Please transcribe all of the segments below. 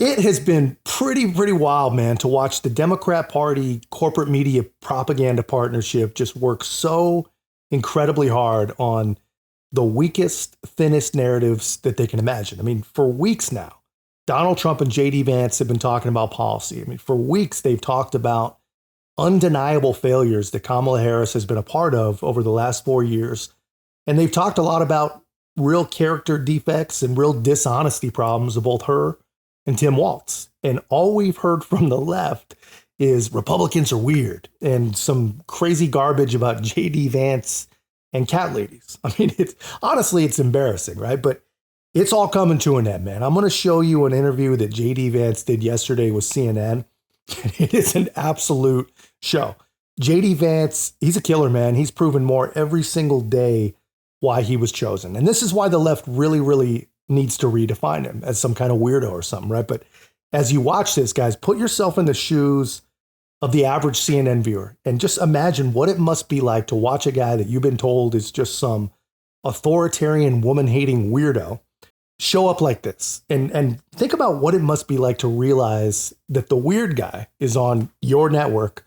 It has been pretty wild, man, to watch the Democrat Party corporate media propaganda partnership just work so incredibly hard on the weakest, thinnest narratives that they can imagine. I mean, for weeks now, Donald Trump and JD Vance have been talking about policy. I mean, for weeks, they've talked about undeniable failures that Kamala Harris has been a part of over the last 4 years. And they've talked a lot about real character defects and real dishonesty problems of both her and Tim Walz. And all we've heard from the left is Republicans are weird and some crazy garbage about JD Vance and cat ladies. I mean, it's embarrassing, right? But it's all coming to an end, man. I'm going to show you an interview that JD Vance did yesterday with CNN. It is an absolute show. JD Vance, he's a killer, man. He's proven more every single day why he was chosen. And this is why the left really needs to redefine him as some kind of weirdo or something, right? But as you watch this, guys, put yourself in the shoes of the average CNN viewer and just imagine what it must be like to watch a guy that you've been told is just some authoritarian, woman-hating weirdo show up like this. And think about what it must be like to realize that the weird guy is on your network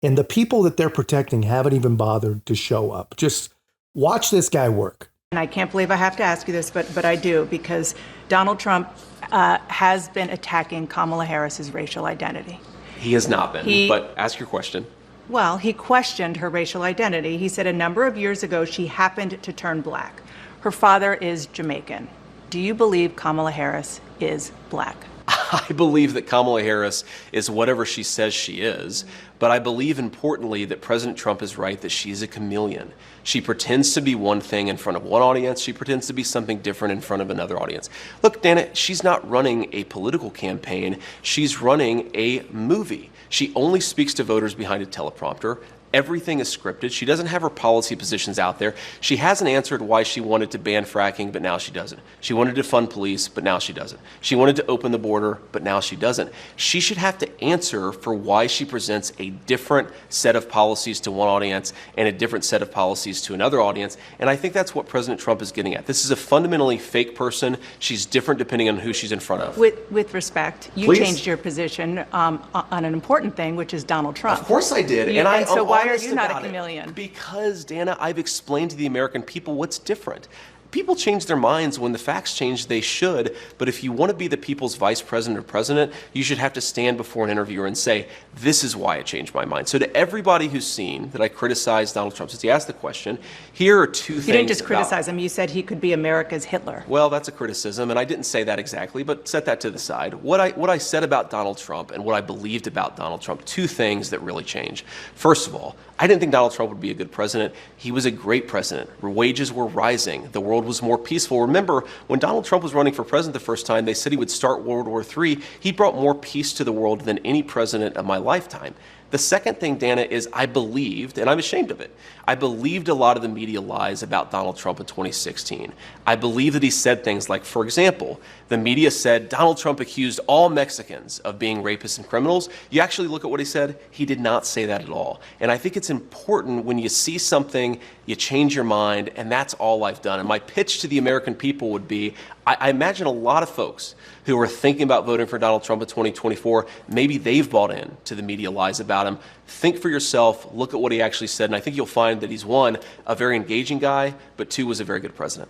and the people that they're protecting haven't even bothered to show up. Just watch this guy work. And I can't believe I have to ask you this, but I do, because Donald Trump has been attacking Kamala Harris's racial identity. He has not been, but ask your question. Well, he questioned her racial identity. He said a number of years ago she happened to turn black. Her father is Jamaican. Do you believe Kamala Harris is black? I believe that Kamala Harris is whatever she says she is, but I believe importantly that President Trump is right that she's a chameleon. She pretends to be one thing in front of one audience. She pretends to be something different in front of another audience. Look, Dana, she's not running a political campaign. She's running a movie. She only speaks to voters behind a teleprompter. Everything is scripted. She doesn't have her policy positions out there. She hasn't answered why she wanted to ban fracking, but now she doesn't. She wanted to fund police, but now she doesn't. She wanted to open the border, but now she doesn't. She should have to answer for why she presents a different set of policies to one audience and a different set of policies to another audience. And I think that's what President Trump is getting at. This is a fundamentally fake person. She's different depending on who she's in front of. With respect, you Please. Changed your position on an important thing, which is Donald Trump. Of course I did. And so why are honest you not a about it. chameleon? Because, Dana, I've explained to the American people what's different. People change their minds when the facts change, they should. But if you want to be the people's vice president or president, you should have to stand before an interviewer and say, this is why I changed my mind. So to everybody who's seen that I criticized Donald Trump, since he asked the question, here are two things. You didn't just criticize him. You said he could be America's Hitler. Well, that's a criticism, and I didn't say that exactly, but set that to the side. What I said about Donald Trump and what I believed about Donald Trump, two things that really changed. First of all, I didn't think Donald Trump would be a good president. He was a great president. Wages were rising. The world was more peaceful. Remember, when Donald Trump was running for president the first time, they said he would start World War III. He brought more peace to the world than any president of my lifetime. The second thing, Dana, is I believed, and I'm ashamed of it, I believed a lot of the media lies about Donald Trump in 2016. I believe that he said things like, for example, the media said Donald Trump accused all Mexicans of being rapists and criminals. You actually look at what he said, he did not say that at all. And I think it's important when you see something, you change your mind, and that's all I've done. And my pitch to the American people would be, I imagine a lot of folks who are thinking about voting for Donald Trump in 2024, maybe they've bought in to the media lies about him. Think for yourself, look at what he actually said, and I think you'll find that he's, one, a very engaging guy, but two, was a very good president.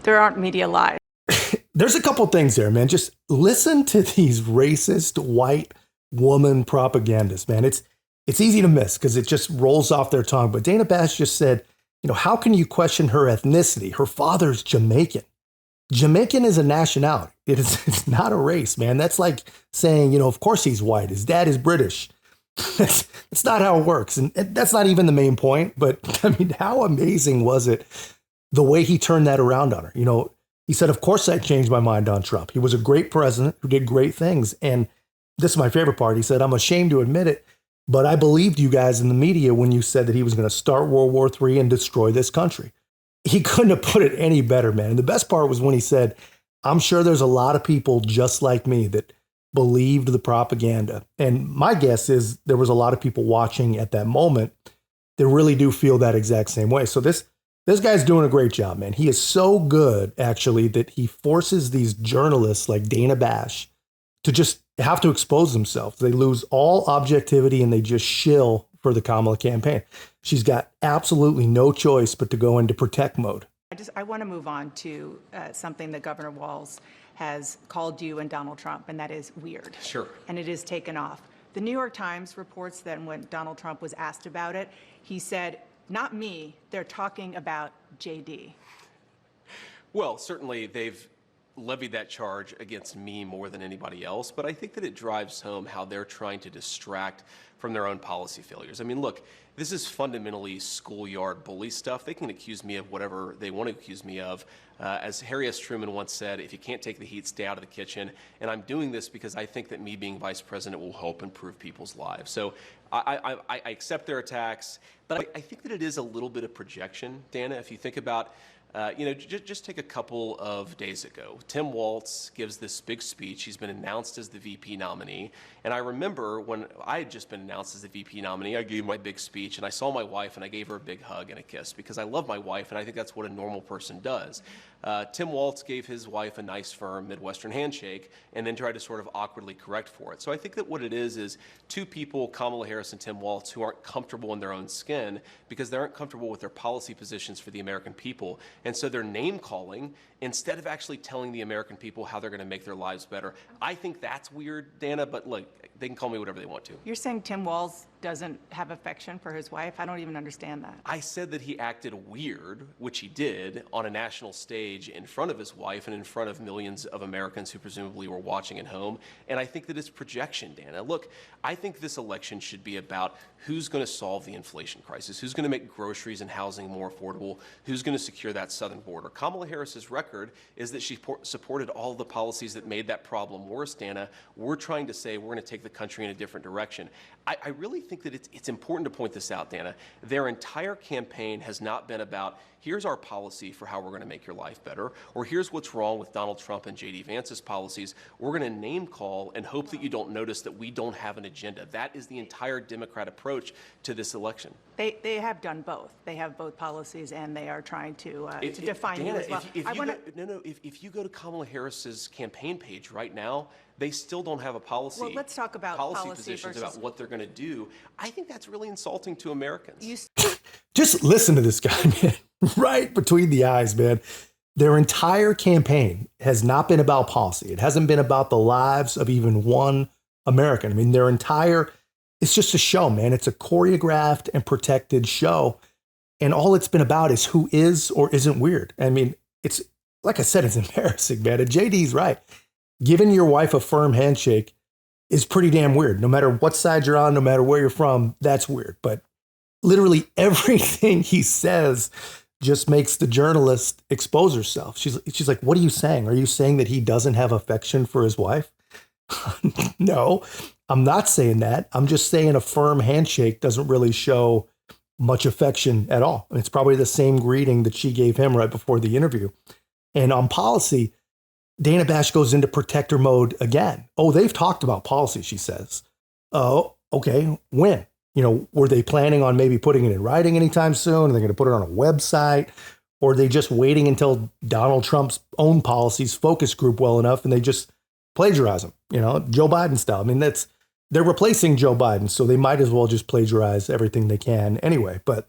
There aren't media lies. There's a couple things there, man. Just listen to these racist white woman propagandists, man. It's easy to miss because it just rolls off their tongue. But Dana Bash just said, how can you question her ethnicity? Her father's Jamaican. Jamaican is a nationality. It's not a race, man. That's like saying, of course he's white. His dad is British. That's not how it works. And that's not even the main point. But I mean, how amazing was it the way he turned that around on her? He said, of course I changed my mind on Trump. He was a great president who did great things. And this is my favorite part. He said, I'm ashamed to admit it, but I believed you guys in the media when you said that he was going to start World War III and destroy this country. He couldn't have put it any better, man. And the best part was when he said, I'm sure there's a lot of people just like me that believed the propaganda. And my guess is there was a lot of people watching at that moment that really do feel that exact same way. So this guy's doing a great job, man. He is so good, actually, that he forces these journalists like Dana Bash to just have to expose themselves. They lose all objectivity and they just shill for the Kamala campaign. She's got absolutely no choice but to go into protect mode. I want to move on to something that Governor Walz has called you and Donald Trump, and that is weird. Sure. And it is taken off. The New York Times reports that when Donald Trump was asked about it, he said, "Not me, they're talking about JD." Well, certainly they've levied that charge against me more than anybody else, but I think that it drives home how they're trying to distract from their own policy failures. I mean, look, this is fundamentally schoolyard bully stuff. They can accuse me of whatever they want to accuse me of. As Harry S. Truman once said, if you can't take the heat, stay out of the kitchen. And I'm doing this because I think that me being vice president will help improve people's lives. So I accept their attacks, but I think that it is a little bit of projection, Dana. If you think about just take a couple of days ago. Tim Walz gives this big speech. He's been announced as the VP nominee. And I remember when I had just been announced as the VP nominee, I gave my big speech and I saw my wife and I gave her a big hug and a kiss because I love my wife and I think that's what a normal person does. Tim Walz gave his wife a nice, firm Midwestern handshake and then tried to sort of awkwardly correct for it. So I think that what it is two people, Kamala Harris and Tim Walz, who aren't comfortable in their own skin because they aren't comfortable with their policy positions for the American people. And so they're name calling instead of actually telling the American people how they're going to make their lives better. I think that's weird, Dana, but look, they can call me whatever they want to. You're saying Tim Walz doesn't have affection for his wife? I don't even understand that. I said that he acted weird, which he did, on a national stage in front of his wife and in front of millions of Americans who presumably were watching at home. And I think that it's projection, Dana. Look, I think this election should be about who's going to solve the inflation crisis, who's going to make groceries and housing more affordable, who's going to secure that southern border. Kamala Harris's record is that she supported all the policies that made that problem worse, Dana. We're trying to say we're going to take the country in a different direction. I really think that it's important to point this out, Dana. Their entire campaign has not been about, here's our policy for how we're going to make your life better, or here's what's wrong with Donald Trump and J.D. Vance's policies. We're going to name call and hope that you don't notice that we don't have an agenda. That is the entire Democrat approach to this election. They have done both. They have both policies, and they are trying to define Dana, you as well. If you go to Kamala Harris's campaign page right now, they still don't have a policy. Well, let's talk about policy positions about what they're going to do. I think that's really insulting to Americans. Just listen to this guy, man. Right between the eyes, man. Their entire campaign has not been about policy. It hasn't been about the lives of even one American. I mean, it's just a show, man. It's a choreographed and protected show. And all it's been about is who is or isn't weird. I mean, it's, like I said, it's embarrassing, man. And JD's right. Giving your wife a firm handshake is pretty damn weird. No matter what side you're on, no matter where you're from, that's weird. But literally everything he says just makes the journalist expose herself. She's like, what are you saying? Are you saying that he doesn't have affection for his wife? No, I'm not saying that. I'm just saying a firm handshake doesn't really show much affection at all. And it's probably the same greeting that she gave him right before the interview. And on policy, Dana Bash goes into protector mode again. Oh, they've talked about policy, she says. Oh, okay. When? Were they planning on maybe putting it in writing anytime soon? Are they going to put it on a website? Or are they just waiting until Donald Trump's own policies focus group well enough and they just plagiarize them? Joe Biden style. I mean, they're replacing Joe Biden, so they might as well just plagiarize everything they can anyway. But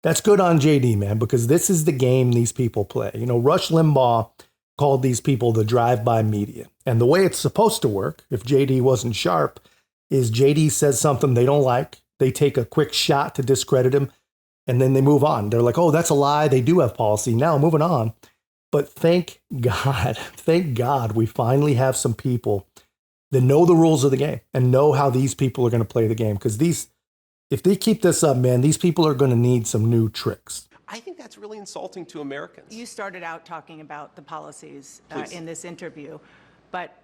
that's good on JD, man, because this is the game these people play. Rush Limbaugh called these people the drive-by media. And the way it's supposed to work, if JD wasn't sharp, is JD says something they don't like. They take a quick shot to discredit him, and then they move on. They're like, oh, that's a lie. They do have policy. Now moving on. But thank God we finally have some people that know the rules of the game and know how these people are going to play the game. Because if they keep this up, man, these people are going to need some new tricks. I think that's really insulting to Americans. You started out talking about the policies in this interview, but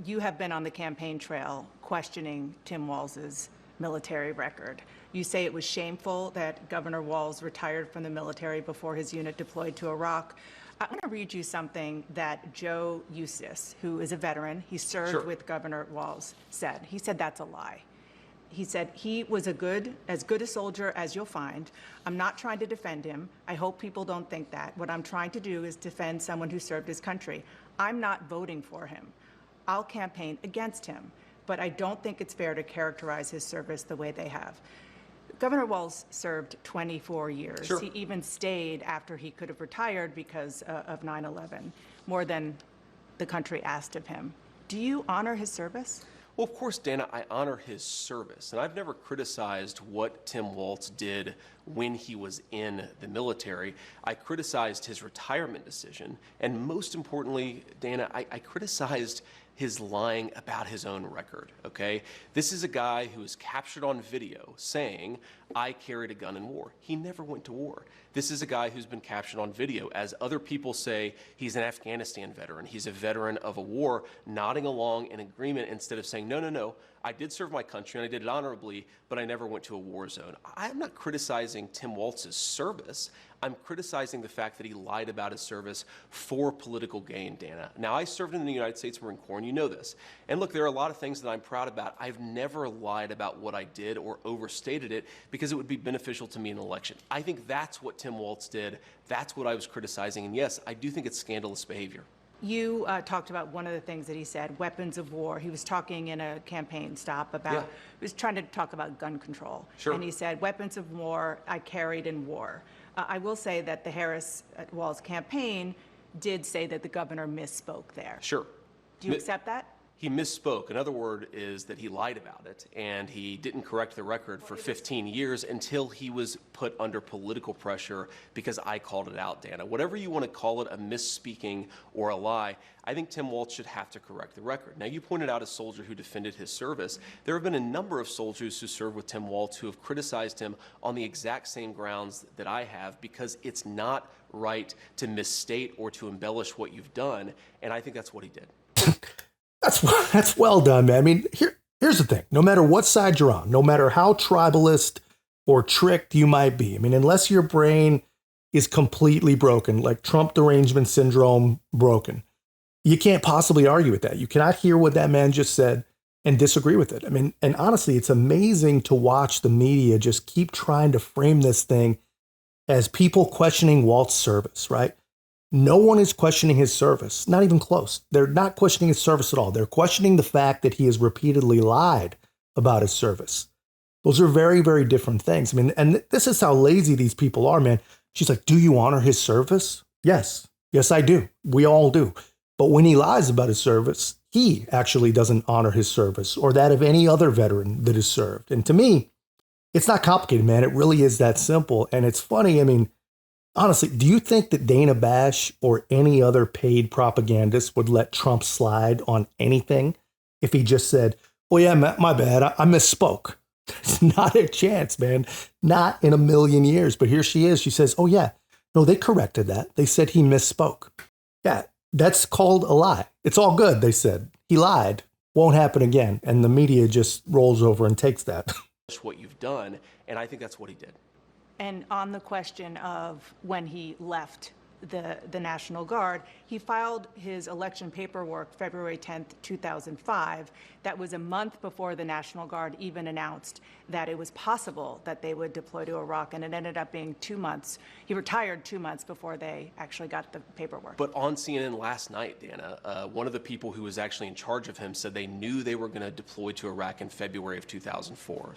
you have been on the campaign trail questioning Tim Walz's military record. You say it was shameful that Governor Walz retired from the military before his unit deployed to Iraq. I want to read you something that Joe Eustace, who is a veteran, he served with Governor Walz, said. He said that's a lie. He said he was as good a soldier as you'll find. I'm not trying to defend him. I hope people don't think that. What I'm trying to do is defend someone who served his country. I'm not voting for him. I'll campaign against him, but I don't think it's fair to characterize his service the way they have. Governor Walz served 24 years. Sure. He even stayed after he could have retired because of 9/11, more than the country asked of him. Do you honor his service? Well, of course, Dana, I honor his service, and I've never criticized what Tim Walz did when he was in the military. I criticized his retirement decision, and most importantly, Dana, I criticized his lying about his own record, okay? This is a guy who was captured on video saying, I carried a gun in war. He never went to war. This is a guy who's been captured on video. As other people say, he's an Afghanistan veteran. He's a veteran of a war, nodding along in agreement instead of saying, no, no, no, I did serve my country and I did it honorably, but I never went to a war zone. I'm not criticizing Tim Walz's service. I'm criticizing the fact that he lied about his service for political gain, Dana. Now, I served in the United States Marine Corps, and you know this. And look, there are a lot of things that I'm proud about. I've never lied about what I did or overstated it because it would be beneficial to me in an election. I think that's what Tim Walz did. That's what I was criticizing. And yes, I do think it's scandalous behavior. You talked about one of the things that he said, weapons of war. He was talking in a campaign stop about, he was trying to talk about gun control. Sure. And he said, weapons of war I carried in war. I will say that the Harris-Walz campaign did say that the governor misspoke there. Sure. Do you accept that? He misspoke. Another word is that he lied about it, and he didn't correct the record for 15 years until he was put under political pressure because I called it out, Dana. Whatever you want to call it, a misspeaking or a lie, I think Tim Walz should have to correct the record. Now, you pointed out a soldier who defended his service. There have been a number of soldiers who served with Tim Walz who have criticized him on the exact same grounds that I have because it's not right to misstate or to embellish what you've done, and I think that's what he did. That's well done, man. I mean, here's the thing. No matter what side you're on, no matter how tribalist or tricked you might be, I mean, unless your brain is completely broken, like Trump derangement syndrome broken, you can't possibly argue with that. You cannot hear what that man just said and disagree with it. I mean, and honestly, it's amazing to watch the media just keep trying to frame this thing as people questioning Walt's service, right? No one is questioning his service, not even close. They're not questioning his service at all. They're questioning the fact that he has repeatedly lied about his service. Those are very, very different things. I mean, and this is how lazy these people are, man. She's like, do you honor his service? Yes. Yes, I do. We all do. But when he lies about his service, he actually doesn't honor his service or that of any other veteran that has served. And to me, it's not complicated, man. It really is that simple. And it's funny. I mean, honestly, do you think that Dana Bash or any other paid propagandist would let Trump slide on anything if he just said, oh yeah, my bad, I misspoke? It's not a chance, man. Not in a million years. But here she is. She says, oh yeah, no, they corrected that. They said he misspoke. Yeah, that's called a lie. It's all good, they said. He lied. Won't happen again. And the media just rolls over and takes that. What you've done, and I think that's what he did. And on the question of when he left the National Guard, he filed his election paperwork February 10th, 2005. That was a month before the National Guard even announced that it was possible that they would deploy to Iraq, and it ended up being 2 months. He retired 2 months before they actually got the paperwork. But on CNN last night, Dana, one of the people who was actually in charge of him said they knew they were going to deploy to Iraq in February of 2004,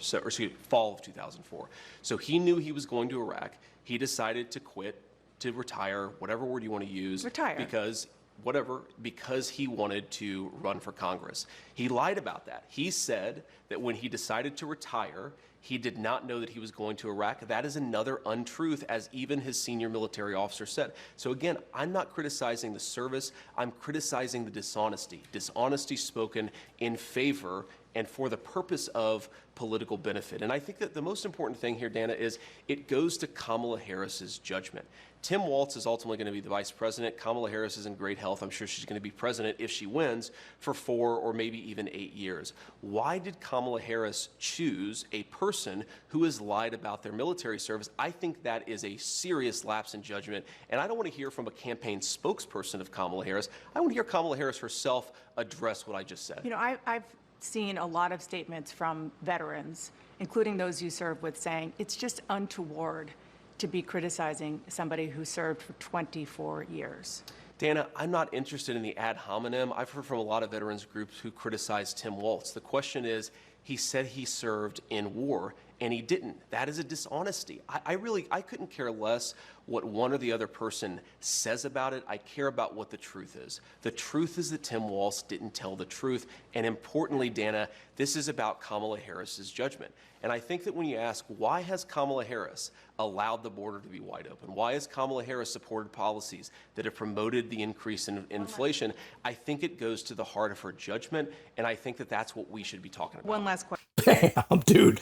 fall of 2004. So he knew he was going to Iraq. He decided to quit, to retire, whatever word you want to use. Retire. Because he wanted to run for Congress. He lied about that. He said that when he decided to retire, he did not know that he was going to Iraq. That is another untruth, as even his senior military officer said. So again, I'm not criticizing the service. I'm criticizing the dishonesty. Dishonesty spoken in favor and for the purpose of political benefit. And I think that the most important thing here, Dana, is it goes to Kamala Harris's judgment. Tim Walz is ultimately going to be the vice president. Kamala Harris is in great health. I'm sure she's going to be president if she wins for 4 or maybe even 8 years. Why did Kamala Harris choose a person who has lied about their military service? I think that is a serious lapse in judgment. And I don't want to hear from a campaign spokesperson of Kamala Harris. I want to hear Kamala Harris herself address what I just said. You know, I've seen a lot of statements from veterans, including those you served with, saying it's just untoward to be criticizing somebody who served for 24 years. Dana, I'm not interested in the ad hominem. I've heard from a lot of veterans groups who criticize Tim Walz. The question is, he said he served in war, and he didn't. That is a dishonesty. I couldn't care less what one or the other person says about it. I care about what the truth is. The truth is that Tim Walz didn't tell the truth. And importantly, Dana, this is about Kamala Harris's judgment. And I think that when you ask, why has Kamala Harris allowed the border to be wide open? Why has Kamala Harris supported policies that have promoted the increase in inflation? I think it goes to the heart of her judgment, and I think that that's what we should be talking about. One last question. Damn, dude.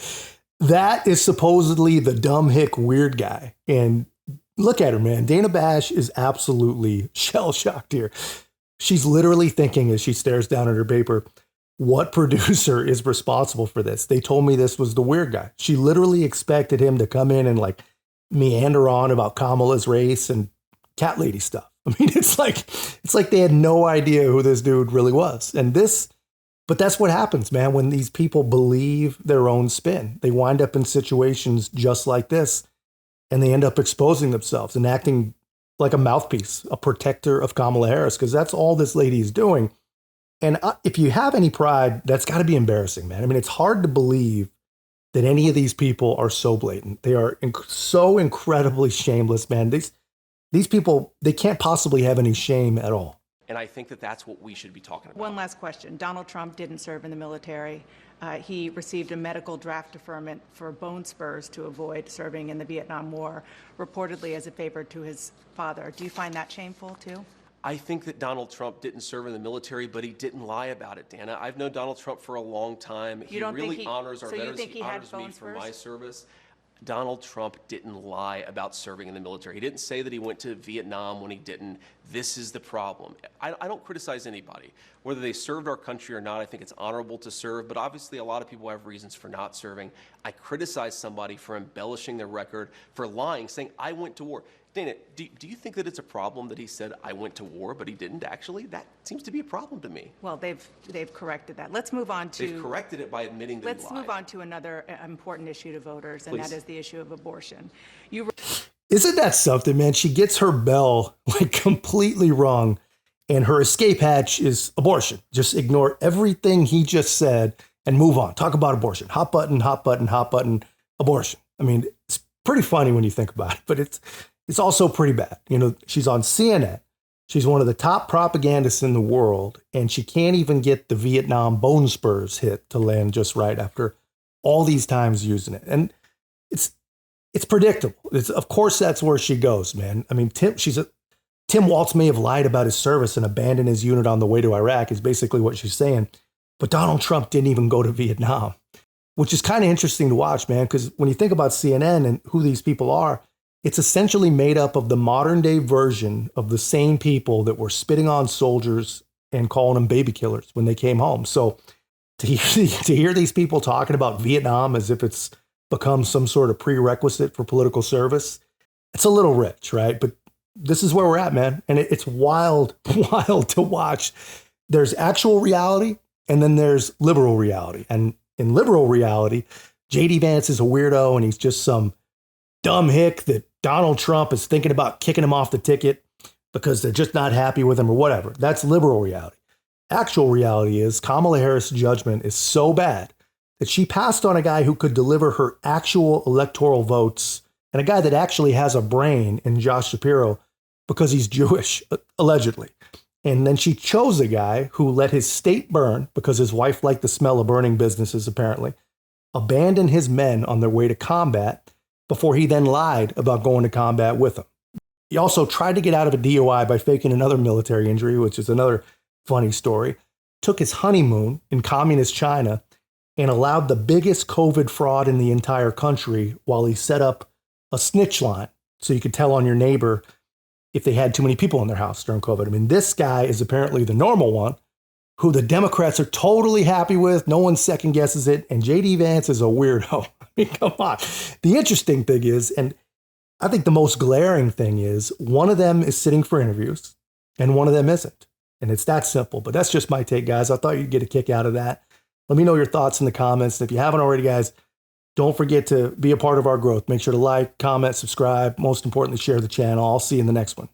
That is supposedly the dumb hick weird guy. And look at her, man. Dana Bash is absolutely shell-shocked here. She's literally thinking as she stares down at her paper, what producer is responsible for this? They told me this was the weird guy. She literally expected him to come in and like meander on about Kamala's race and cat lady stuff. I mean, it's like they had no idea who this dude really was. But that's what happens, man, when these people believe their own spin. They wind up in situations just like this, and they end up exposing themselves and acting like a mouthpiece, a protector of Kamala Harris, because that's all this lady is doing. And if you have any pride, that's got to be embarrassing, man. I mean, it's hard to believe that any of these people are so blatant. They are so incredibly shameless, man. These people, they can't possibly have any shame at all. And I think that that's what we should be talking about. One last question. Donald Trump didn't serve in the military. He received a medical draft deferment for bone spurs to avoid serving in the Vietnam War, reportedly as a favor to his father. Do you find that shameful, too? I think that Donald Trump didn't serve in the military, but he didn't lie about it, Dana. I've known Donald Trump for a long time. He really honors our veterans. He honors me for my service. Donald Trump didn't lie about serving in the military. He didn't say that he went to Vietnam when he didn't. This is the problem. I don't criticize anybody. Whether they served our country or not, I think it's honorable to serve, but obviously a lot of people have reasons for not serving. I criticize somebody for embellishing their record, for lying, saying, I went to war. Dana, do you think that it's a problem that he said, I went to war, but he didn't actually? That seems to be a problem to me. Well, they've corrected that. Let's move on to... They've corrected it by admitting that he lied. Let's move on to another important issue to voters, and that is the issue of abortion. Isn't that something, man? She gets her bell like completely wrong, and her escape hatch is abortion. Just ignore everything he just said and move on. Talk about abortion. Hot button, hot button, hot button, abortion. I mean, it's pretty funny when you think about it, but it's also pretty bad. You know, she's on CNN. She's one of the top propagandists in the world, and she can't even get the Vietnam bone spurs hit to land just right after all these times using it. And it's predictable. Of course, that's where she goes, man. I mean, Tim Walz may have lied about his service and abandoned his unit on the way to Iraq is basically what she's saying. But Donald Trump didn't even go to Vietnam, which is kind of interesting to watch, man, because when you think about CNN and who these people are, it's essentially made up of the modern day version of the same people that were spitting on soldiers and calling them baby killers when they came home. So to hear these people talking about Vietnam as if it's become some sort of prerequisite for political service, it's a little rich, right? But this is where we're at, man. And it's wild to watch. There's actual reality, and then there's liberal reality. And in liberal reality, JD Vance is a weirdo, and he's just some dumb hick that Donald Trump is thinking about kicking him off the ticket because they're just not happy with him or whatever. That's liberal reality. Actual reality is Kamala Harris' judgment is so bad that she passed on a guy who could deliver her actual electoral votes and a guy that actually has a brain in Josh Shapiro because he's Jewish, allegedly. And then she chose a guy who let his state burn because his wife liked the smell of burning businesses, apparently, abandoned his men on their way to combat before he then lied about going to combat with them. He also tried to get out of a DUI by faking another military injury, which is another funny story, took his honeymoon in communist China and allowed the biggest COVID fraud in the entire country while he set up a snitch line so you could tell on your neighbor if they had too many people in their house during COVID. I mean, this guy is apparently the normal one who the Democrats are totally happy with. No one second guesses it. And JD Vance is a weirdo. I mean, come on. The interesting thing is, and I think the most glaring thing is, one of them is sitting for interviews and one of them isn't. And it's that simple. But that's just my take, guys. I thought you'd get a kick out of that. Let me know your thoughts in the comments. And if you haven't already, guys, don't forget to be a part of our growth. Make sure to like, comment, subscribe. Most importantly, share the channel. I'll see you in the next one.